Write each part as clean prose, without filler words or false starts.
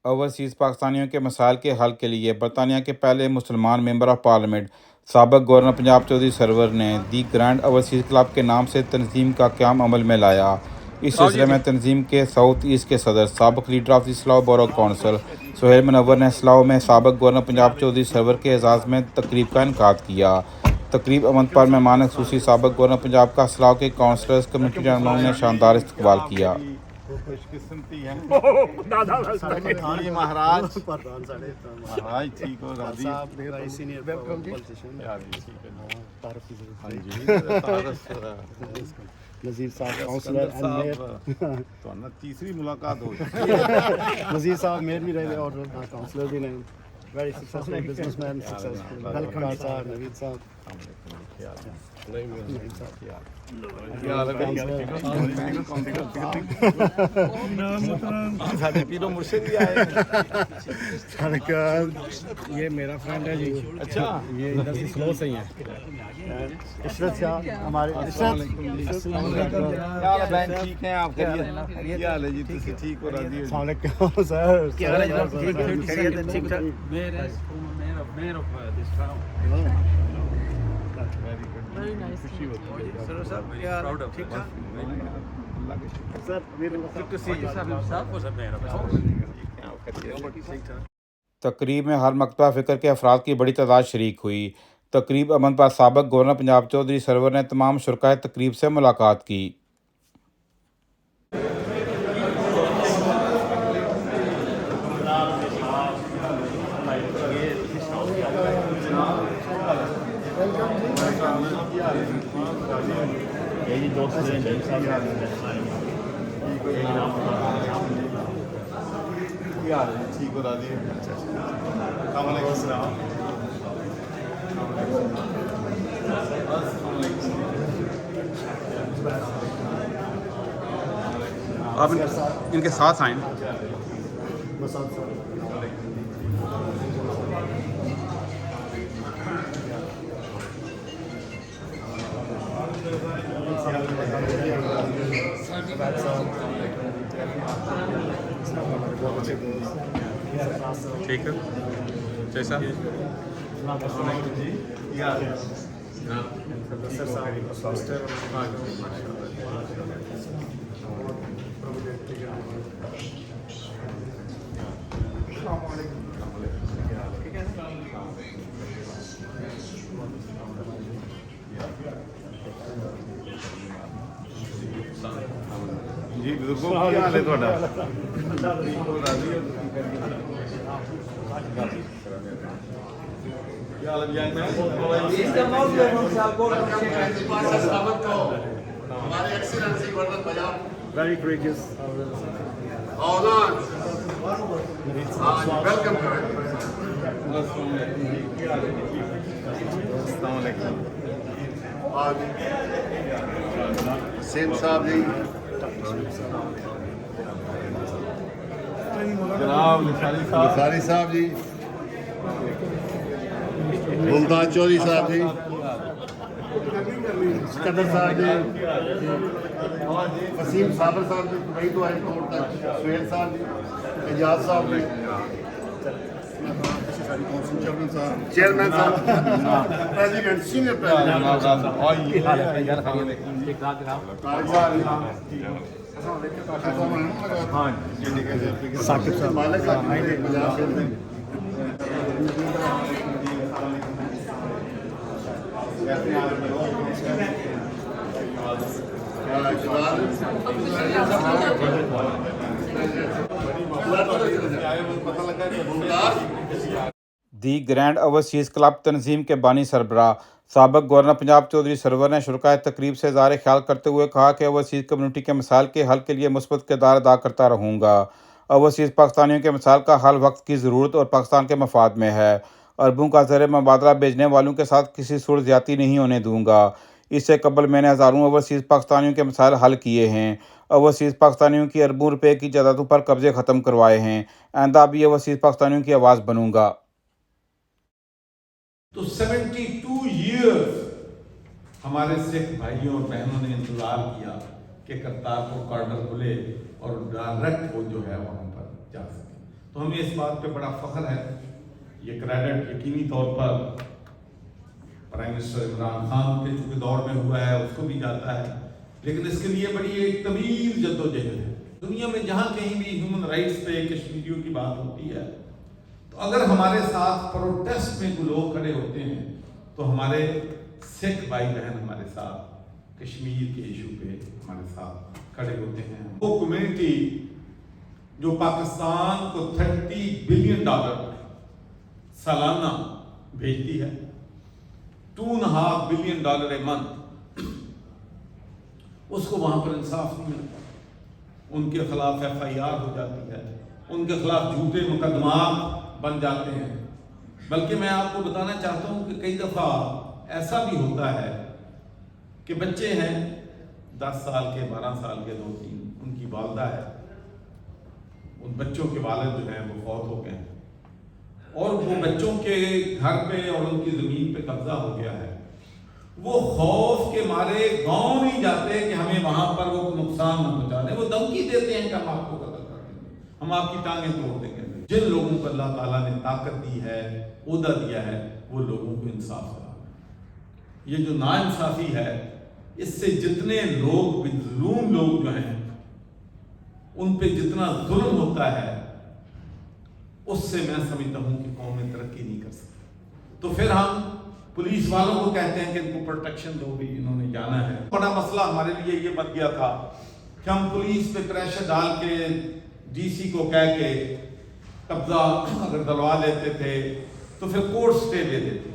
Overseas پاکستانیوں کے مسائل کے حل کے لیے برطانیہ کے پہلے مسلمان ممبر آف پارلیمنٹ سابق گورنر پنجاب چودھری سرور نے دی گرینڈ اوورسیز کلب کے نام سے تنظیم کا قیام عمل میں لایا۔ اس سلسلے میں تنظیم کے ساؤتھ ایسٹ کے صدر سابق leader of the Slough Borough Council Sohail Munawar نے سلاؤ میں سابق گورنر پنجاب چودھری سرور کے اعزاز میں تقریب کا انعقاد کیا۔ تقریب عمل پر مہمان خصوصی سابق گورنر پنجاب کا سلاؤ کے کونسلرز کمیونٹی رہنماؤں نے شاندار استقبال کیا۔ خوش قسمتی ہے مہاراج مہاراج ٹھیک ہو راضی نذیر صاحب کاؤنسلر تیسری ملاقات ہو نذیر صاحب میئر بھی رہے اور کاؤنسلر بھی رہے very successful business man successful welcome صاحب نوید صاحب یہ میرا فرینڈ ہے جی۔ اچھا یہ ادھر سے سلو سے ہی ہے عشرت صاحب ہمارے ٹھیک ہیں آپ کیا حال ہے جی تسی ٹھیک ہو راضی السلام علیکم سر تقریب میں ہر مکتبہ فکر کے افراد کی بڑی تعداد شریک ہوئی۔ تقریب عمل پر سابق گورنر پنجاب چودھری سرور نے تمام شرکائے تقریب سے ملاقات کی۔ ٹھیک ہو راضی آپ ان کے ساتھ آئیں۔ ٹھیک ہے جیسا جی بزرگوں کیا حال ہے تھوڑا ویری گریجیس ویلکم السلام علیکم حسین صاحب جی جناب نثاری صاحب جی ممتاز چودھری صاحب جی سکندر صاحب جی وسیم صابر صاحب جی وہی تو ہائی کورٹ تک سہیل صاحب جی اعجاز صاحب جی چیئرمین صاحب پریزیڈنٹ سینئر ثاقب صاحب دی گرینڈ اوورسیز کلب تنظیم کے بانی سربراہ سابق گورنر پنجاب چودھری سرور نے شرکائے تقریب سے اظہار خیال کرتے ہوئے کہا کہ اوورسیز کمیونٹی کے مسائل کے حل کے لیے مثبت کردار ادا کرتا رہوں گا۔ اوورسیز پاکستانیوں کے مسائل کا حل وقت کی ضرورت اور پاکستان کے مفاد میں ہے۔ اربوں کا زر مبادلہ بھیجنے والوں کے ساتھ کسی صورت زیادتی نہیں ہونے دوں گا۔ اس سے قبل میں نے ہزاروں اوورسیز پاکستانیوں کے مسائل حل کیے ہیں۔ اوورسیز پاکستانیوں کی اربوں روپے کی جائیدادوں پر قبضے ختم کروائے ہیں۔ آئندہ بھی اوورسیز پاکستانیوں کی آواز بنوں گا۔ تو 72 ایئرز ہمارے سکھ بھائیوں اور بہنوں نے انتظار کیا کہ کرتارپور کارڈر کھلے اور ڈائریکٹ وہ جو ہے وہاں پر جا سکے۔ तो हमें इस बात पे बड़ा फख्र है। ये क्रेडिट यकीनी तौर पर प्राइम मिनिस्टर इमरान खान के चूँकि दौर में हुआ है उसको भी जाता है, लेकिन इसके लिए बड़ी एक तवील जद्दोजहद है। दुनिया में जहाँ कहीं भी ह्यूमन राइट्स पे कश्मीरियों की बात होती है तो अगर हमारे साथ प्रोटेस्ट में लोग खड़े होते हैं तो हमारे सिख भाई बहन हमारे साथ कश्मीर के इशू पे हमारे साथ खड़े होते हैं। वो कम्युनिटी जो पाकिस्तान को $30 बिलियन सालाना भेजती है, $2.5 बिलियन ए मंथ, उसको वहां पर इंसाफ नहीं मिलता। उनके खिलाफ FIR हो जाती है, उनके खिलाफ झूठे मुकदमा बन जाते हैं। बल्कि मैं आपको बताना चाहता हूं कि कई दफ़ा ऐसा भी होता है कि बच्चे हैं 10 साल के, 12 साल के, 2-3, उनकी वालदा है, उन बच्चों के वालिद जो हैं वो फौत हो गए हैं और वो बच्चों के घर पे और उनकी ज़मीन पे कब्जा हो गया है। वो खौफ के मारे गांव नहीं जाते कि हमें वहां पर वो नुकसान न पहुंचा दें। वो धमकी देते हैं कि हम आपको कत्ल कर देंगे, हम आपकी टांगें तोड़ देंगे। जिन लोगों को अल्लाह ताला ने ताकत दी है, ओहदा दिया है, वो लोगों को इंसाफ कराना। ये जो नाइंसाफी है, इससे जितने लोग मजलूम लोग जो हैं उन पे जितना जुल्म होता है, उससे मैं समझता हूं कि कौमें तरक्की नहीं कर सकती। तो फिर हम पुलिस वालों को कहते हैं कि इनको प्रोटेक्शन दो, भी इन्होंने जाना है। बड़ा मसला हमारे लिए ये बन गया था कि हम पुलिस पे प्रेशर डाल के DC को कह के कब्जा अगर दलवा लेते थे तो फिर कोर्ट स्टे दे देते,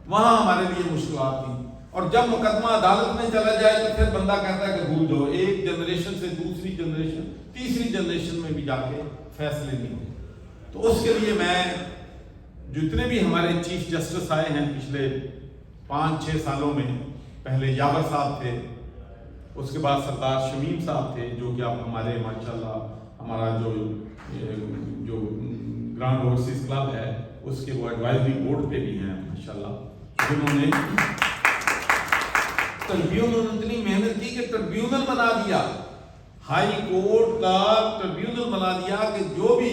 वहां हमारे लिए मुश्किलात थी। और जब मुकदमा अदालत में चला जाए तो फिर बंदा कहता है कि भूल दो, एक जनरेशन से दूसरी जनरेशन, तीसरी जनरेशन में भी जाके फैसले नहीं हुए। तो उसके लिए मैं, जितने भी हमारे चीफ जस्टिस आए हैं पिछले 5-6 सालों में, पहले यावर साहब थे, उसके बाद सरदार शमीम साहब थे, जो कि आप हमारे माशाल्लाह हमारा जो ग्रांड ओवरसीज क्लब है उसके वो एडवाइजरी बोर्ड पे भी हैं माशाल्लाह, जिन्होंने इतनी मेहनत की कि ट्रिब्यूनल बना दिया, हाई कोर्ट का ट्रिब्यूनल बना दिया कि जो भी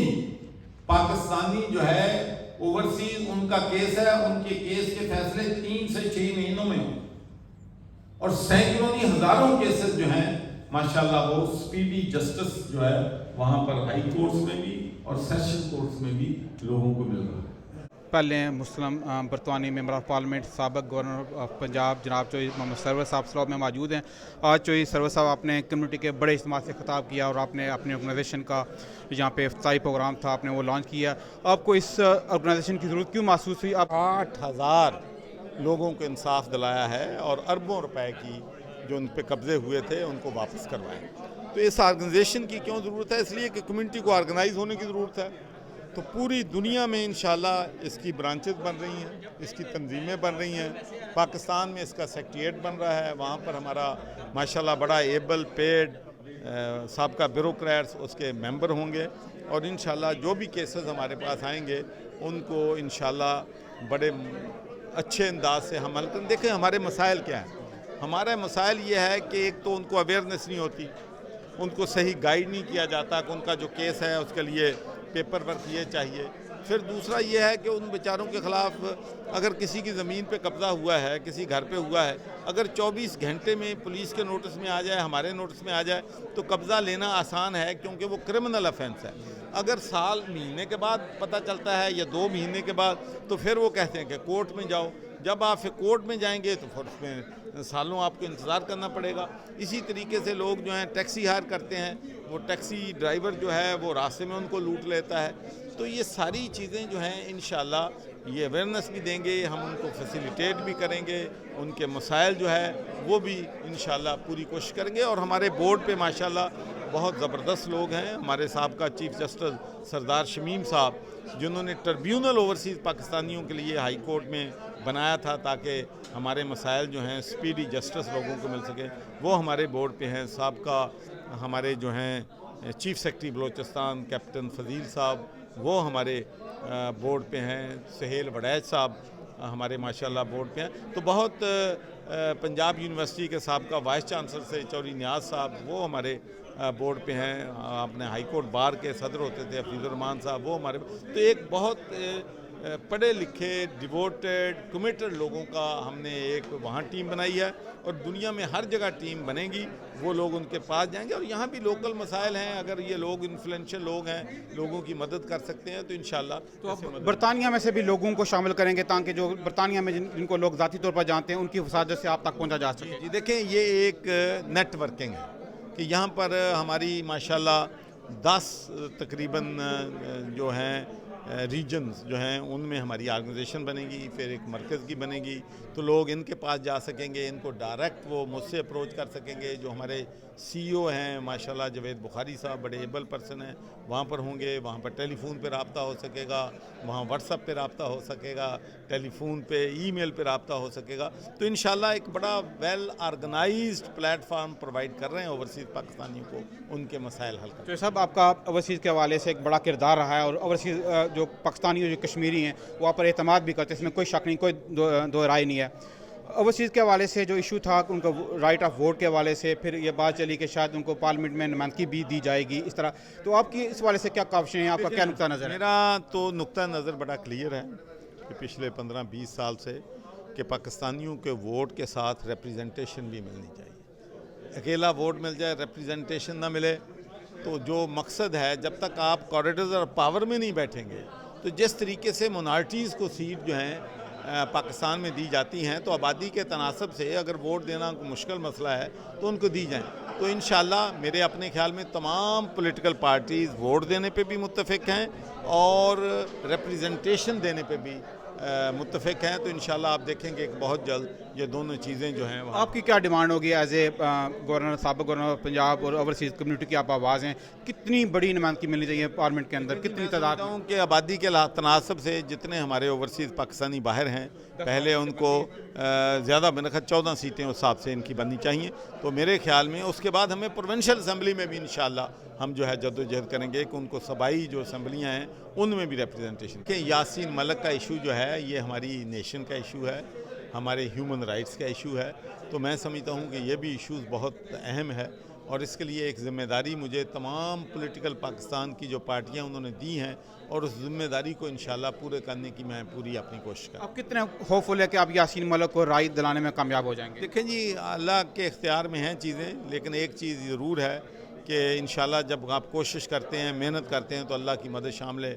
पाकिस्तानी जो है ओवरसीज उनका केस है, उनके केस के फैसले 3 से 6 महीनों में हो। और सैकड़ों नहीं हजारों केसेस जो हैं माशाल्लाह वो स्पीडी जस्टिस जो है वहां पर हाई कोर्ट्स में भी और सेशन कोर्ट्स में भी लोगों को मिल रहा है। पहले मुस्लिम बरतानी मेंबर ऑफ पार्लियामेंट साबिक गवर्नर ऑफ पंजाब जनाब चौधरी मोहम्मद सरवर साहब स्लॉट में मौजूद हैं। आज चौधरी सरवर साहब आपने कम्युनिटी के बड़े इज्तिमा से खिताब किया और आपने अपनी ऑर्गेनाइजेशन का यहाँ पे इफ्तारी प्रोग्राम था, आपने वो लॉन्च किया। आपको इस ऑर्गेनाइजेशन की ज़रूरत क्यों महसूस हुई? आप 8,000 लोगों को इंसाफ दिलाया है और अरबों रुपए की जो उन पे कब्जे हुए थे उनको वापस करवाएं। तो इस ऑर्गेनाइजेशन की क्यों ज़रूरत है? इसलिए कि कम्युनिटी को ऑर्गेनाइज होने की ज़रूरत है। तो पूरी दुनिया में इंशाल्लाह इसकी ब्रांचेस बन रही हैं, इसकी तंजीमें बन रही हैं। पाकिस्तान में इसका सेक्रेटेरिएट बन रहा है, वहाँ पर हमारा माशाल्लाह बड़ा एबल पेड साबका ब्यूरोक्रेट्स उसके मेंबर होंगे और इंशाल्लाह जो भी केसेस हमारे पास आएंगे उनको इंशाल्लाह बड़े अच्छे अंदाज से हम हल करें। देखें हमारे मसाइल क्या हैं। हमारा मसाइल ये है कि एक तो उनको अवेयरनेस नहीं होती, उनको सही गाइड नहीं किया जाता कि उनका जो केस है उसके लिए पेपर वर्क ये चाहिए। फिर दूसरा ये है कि उन बेचारों के ख़िलाफ़ अगर किसी की ज़मीन पे कब्ज़ा हुआ है, किसी घर पे हुआ है, अगर 24 घंटे में पुलिस के नोटिस में आ जाए, हमारे नोटिस में आ जाए तो कब्ज़ा लेना आसान है क्योंकि वो क्रिमिनल ऑफेंस है। अगर साल महीने के बाद पता चलता है या 2 महीने के बाद तो फिर वो कहते हैं कि कोर्ट में जाओ। जब आप फिर कोर्ट में जाएंगे तो फिर उसमें सालों आपको इंतज़ार करना पड़ेगा। इसी तरीके से लोग जो हैं टैक्सी हायर करते हैं, वो टैक्सी ड्राइवर जो है वो रास्ते में उनको लूट लेता है। तो ये सारी चीज़ें जो हैं इंशाल्लाह ये अवेयरनेस भी देंगे, हम उनको फैसिलिटेट भी करेंगे, उनके मसाइल जो है वो भी इंशाल्लाह पूरी कोशिश करेंगे। और हमारे बोर्ड पे माशाल्लाह बहुत ज़बरदस्त लोग हैं। हमारे साहब का चीफ जस्टिस सरदार शमीम साहब, जिन्होंने ट्रिब्यूनल ओवरसीज़ पाकिस्तानियों के लिए हाई कोर्ट में बनाया था ताकि हमारे मसाइल जो हैं स्पीडी जस्टिस लोगों को मिल सके, वो हमारे बोर्ड पे हैं। साबका हमारे जो हैं chief secretary Balochistan captain Fazil साहब, वो हमारे बोर्ड पे हैं। सहेल वड़ैच साहब हमारे माशाल्लाह बोर्ड पे हैं। तो बहुत पंजाब यूनिवर्सिटी के साहब का वाइस चांसलर से चौधरी नियाज साहब, वो हमारे बोर्ड पे हैं, अपने हाई कोर्ट बार के सदर होते थे हफीजुर रहमान साहब, वो हमारे, तो एक बहुत पढ़े लिखे डिवोटेड कमिटेड लोगों का हमने एक वहाँ टीम बनाई है और दुनिया में हर जगह टीम बनेगी, वो लोग उनके पास जाएंगे और यहाँ भी लोकल मसाइल हैं, अगर ये लोग इन्फ्लुएंशियल लोग हैं, लोगों की मदद कर सकते हैं तो इंशाल्लाह। तो अब बरतानिया में से भी लोगों को शामिल करेंगे ताकि जो बरतानिया में जिनको लोग ज़ाती तौर पर जानते हैं उनकी वसादत से आप तक पहुँचा जा सके। जी देखें, ये एक नेटवर्किंग है कि यहाँ पर हमारी माशाल्लाह 10 तकरीबन जो हैं रीजन्स जो हैं उनमें हमारी ऑर्गेनाइजेशन बनेगी, फिर एक मरकज़ की बनेगी, तो लोग इनके पास जा सकेंगे, इनको डायरेक्ट वो मुझसे अप्रोच कर सकेंगे। जो हमारे CEO हैं माशाल्लाह जवेद बुखारी साहब, बड़े एबल पर्सन हैं, वहाँ पर होंगे, वहाँ पर टेलीफोन पे रब्ता हो सकेगा, वहाँ व्हाट्सएप पे रब्ता हो सकेगा, टेलीफोन पे ईमेल पे रब्ता हो सकेगा। तो इंशाल्लाह एक बड़ा वेल ऑर्गेनाइज्ड प्लेटफार्म प्रोवाइड कर रहे हैं ओवरसीज़ पाकिस्तानियों को उनके मसाइल हल करने। तो साहब आपका ओवरसीज़ के हवाले से एक बड़ा किरदार रहा है और ओवरसीज़ जो पाकिस्तानी जो कश्मीरी हैं वो आप पर एतमाद भी करते हैं, इसमें कोई शक नहीं, कोई दो राय नहीं है। ओवरसीज़ के हवाले से जो इशू था उनको राइट ऑफ वोट के हवाले से, फिर ये बात चली कि शायद उनको पार्लियामेंट में नुमाइंदगी भी दी जाएगी, इस तरह, तो आपकी इस हवाले से क्या काविशें हैं, आपका क्या नुक्ता नज़र है? मेरा तो नुक्ता नज़र बड़ा क्लियर है कि पिछले 15-20 साल से कि पाकिस्तानियों के वोट के साथ रिप्रेजेंटेशन भी मिलनी चाहिए। अकेला वोट मिल जाए, रिप्रेजेंटेशन ना मिले तो जो मकसद है, जब तक आप कॉरिडोर्स और पावर में नहीं बैठेंगे, तो जिस तरीके से मोनार्टीज़ को सीट जो हैं पाकिस्तान में दी जाती हैं, तो आबादी के तनासब से अगर वोट देना मुश्किल मसला है तो उनको दी जाएं। तो इंशाल्लाह मेरे अपने ख्याल में तमाम पॉलिटिकल पार्टीज़ वोट देने पे भी मुत्तफिक हैं और रिप्रेजेंटेशन देने पे भी मुत्तफिक हैं। तो इंशाल्लाह आप देखेंगे कि बहुत जल्द ये दोनों चीज़ें जो हैं आपकी क्या डिमांड होगी एज ए गवर्नर, साबिक गवर्नर पंजाब और ओवरसीज़ कम्युनिटी की आप आवाज़ हैं, कितनी बड़ी नुमाइंदगी मिलनी चाहिए पार्लियामेंट के अंदर, कितनी तादाद में? कि आबादी के तनासब से जितने हमारे ओवरसीज़ पाकिस्तानी बाहर हैं, पहले उनको ज़्यादा बनखत 14 सीटें उस हिसाब से इनकी बननी चाहिए। तो मेरे ख्याल में उसके बाद हमें प्रोविंशियल असम्बली में भी इंशाल्लाह हम जो है जद्दोजहद करेंगे कि उनको सबाई जो असम्बलियाँ हैं उनमें भी रिप्रेजेंटेशन कि यासीन मलिक का इशू जो है ये हमारी नेशन का इशू है, हमारे ह्यूमन राइट्स का इशू है। तो मैं समझता हूँ कि ये भी इश्यूज़ बहुत अहम है और इसके लिए एक ज़िम्मेदारी मुझे तमाम पॉलिटिकल पाकिस्तान की जो पार्टियाँ उन्होंने दी हैं और उस ज़िम्मेदारी को इंशाल्लाह पूरे करने की मैं पूरी अपनी कोशिश करूँ। आप कितने होपफुल है कि आप यासीन मलिक को राय दिलाने में कामयाब हो जाएंगे? देखें जी, अल्लाह के इख्तियार में हैं चीज़ें, लेकिन एक चीज़ ज़रूर है कि इंशाल्लाह जब आप कोशिश करते हैं, मेहनत करते हैं, तो अल्लाह की मदद शामिल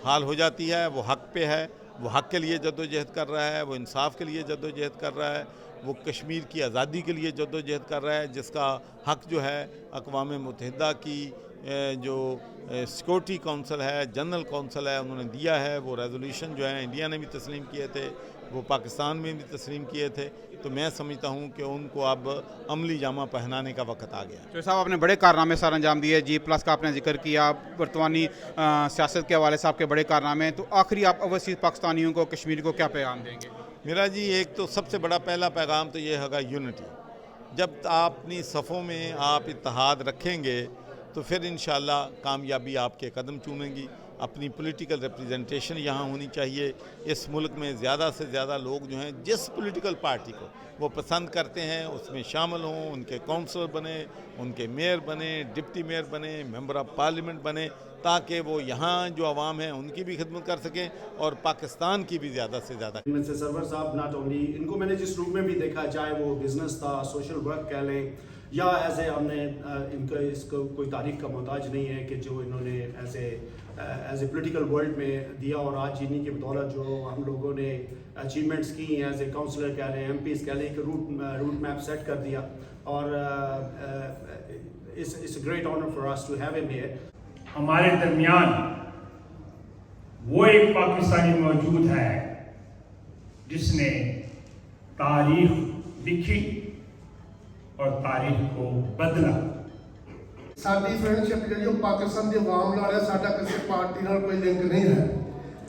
हाल हो जाती है। वो हक़ पे है, वो हक़ के लिए जद्दोजहद कर रहा है, वो इंसाफ के लिए जद्दोजहद कर रहा है, वो कश्मीर की आज़ादी के लिए जद्दोजहद कर रहा है, जिसका हक़ जो है अक़वाम मुत्तहिदा की जो सिक्योरिटी काउंसिल है, जनरल काउंसिल है, उन्होंने दिया है। वो रेजोल्यूशन जो है इंडिया ने भी तस्लीम किए थे, वो पाकिस्तान में भी तस्लीम किए थे। तो मैं समझता हूँ कि उनको अब अमली जामा पहनाने का वक्त आ गया। तो साहब आपने बड़े कारनामे सर अंजाम दिए, G+ का आपने जिक्र किया, वर्तमानी सियासत के हवाले से आपके बड़े कारनामे, तो आखिरी आप ओवरसीज़ पाकिस्तानियों को, कश्मीर को क्या पैगाम देंगे? मेरा जी एक तो सबसे बड़ा पहला पैगाम तो ये होगा यूनिटी। जब आप अपनी सफ़ों में आप इत्तेहाद रखेंगे तो फिर इंशाल्लाह कामयाबी आपके कदम चूमेंगी। अपनी पॉलिटिकल रिप्रेजेंटेशन यहाँ होनी चाहिए। इस मुल्क में ज़्यादा से ज़्यादा लोग जो हैं जिस पॉलिटिकल पार्टी को वो पसंद करते हैं उसमें शामिल हों, उनके काउंसलर बने, उनके मेयर बने, डिप्टी मेयर बने, मेंबर ऑफ पार्लियामेंट बने, ताकि वो यहाँ जो आवाम है उनकी भी खिदमत कर सकें और पाकिस्तान की भी ज़्यादा से ज़्यादा। इनमें से सरवर साहब नॉट ओनली, इनको मैंने जिस रूप में भी देखा, चाहे वो बिज़नेस था, सोशल वर्क कह लें, या ऐसे हमने इनका इसको कोई तारीफ का मोहताज नहीं है कि जो इन्होंने ऐसे एज ए पोलिटिकल वर्ल्ड में दिया और आज इन्हीं की बदौलत जो हम लोगों ने अचीवमेंट्स की हैं, एज ए काउंसलर कह लें, MPs कह लें, एक रूट मैप सेट कर दिया और it's a great honour for us to have him here. हमारे दरमियान वो एक पाकिस्तानी मौजूद है जिसने तारीख लिखी और तारीख को बदला। ਸਾਡੀ ਫਰੈਂਡਸ਼ਿਪ ਜਿਹੜੀ ਉਹ ਪਾਕਿਸਤਾਨ ਦੇ ਆਵਾਮ ਨਾਲ ਹੈ, ਸਾਡਾ ਕਿਸੇ ਪਾਰਟੀ ਨਾਲ ਕੋਈ ਲਿੰਕ ਨਹੀਂ ਹੈ।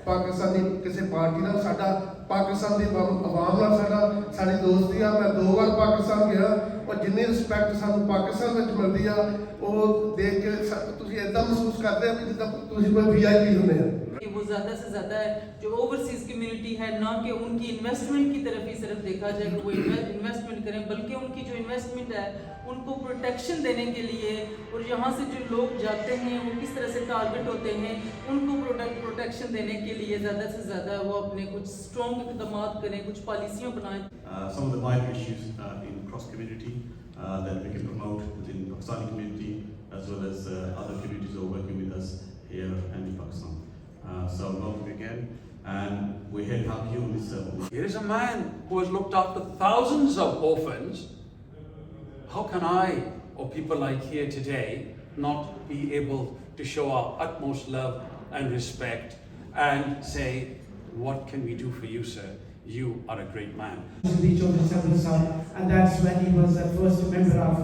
ਪਾਕਿਸਤਾਨ ਦੀ ਕਿਸੇ ਪਾਰਟੀ ਨਾਲ ਸਾਡਾ ਪਾਕਿਸਤਾਨ ਦੀ ਆਵਾਮ ਨਾਲ ਸਾਡੀ ਦੋਸਤੀ ਆ। ਮੈਂ 2 ਵਾਰ ਪਾਕਿਸਤਾਨ ਗਿਆ ਔਰ ਜਿੰਨੀ ਰਿਸਪੈਕਟ ਸਾਨੂੰ ਪਾਕਿਸਤਾਨ ਵਿੱਚ ਮਿਲਦੀ ਆ ਉਹ ਦੇਖ ਕੇ ਤੁਸੀਂ ਇਦਾਂ ਮਹਿਸੂਸ ਕਰਦੇ ਆ ਵੀ ਜਿੱਦਾਂ ਤੁਸੀਂ ਕੋਈ VIP ਹੁੰਦੇ ਆ। کہ وہ زیادہ سے زیادہ جو اوورسیز کمیونٹی ہے نہ کہ ان کی انویسٹمنٹ کی طرف ہی صرف دیکھا جائے کہ وہ انویسٹمنٹ کریں، بلکہ ان کی جو انویسٹمنٹ ہے ان کو پروٹیکشن دینے کے لیے، اور یہاں سے جو لوگ جاتے ہیں وہ کس طرح سے ٹارگٹ ہوتے ہیں ان کو پروٹیکشن دینے کے لیے زیادہ سے زیادہ وہ اپنے کچھ اسٹرانگ اقدامات کریں، کچھ پالیسیاں بنائیں. Some of the wider issues in cross community that we can promote within the Pakistani community as well as other communities who are working with us here and in Pakistan. So welcome again, and we're here to help you in this. Here is a man who has looked after thousands of orphans. How can I, or people like here today, not be able to show our utmost love and respect and say, what can we do for you, sir? You are a great man. And that's when he was the first member of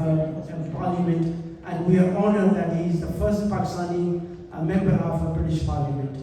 Parliament, and we are honored that he is the first Pakistani member of a British Parliament.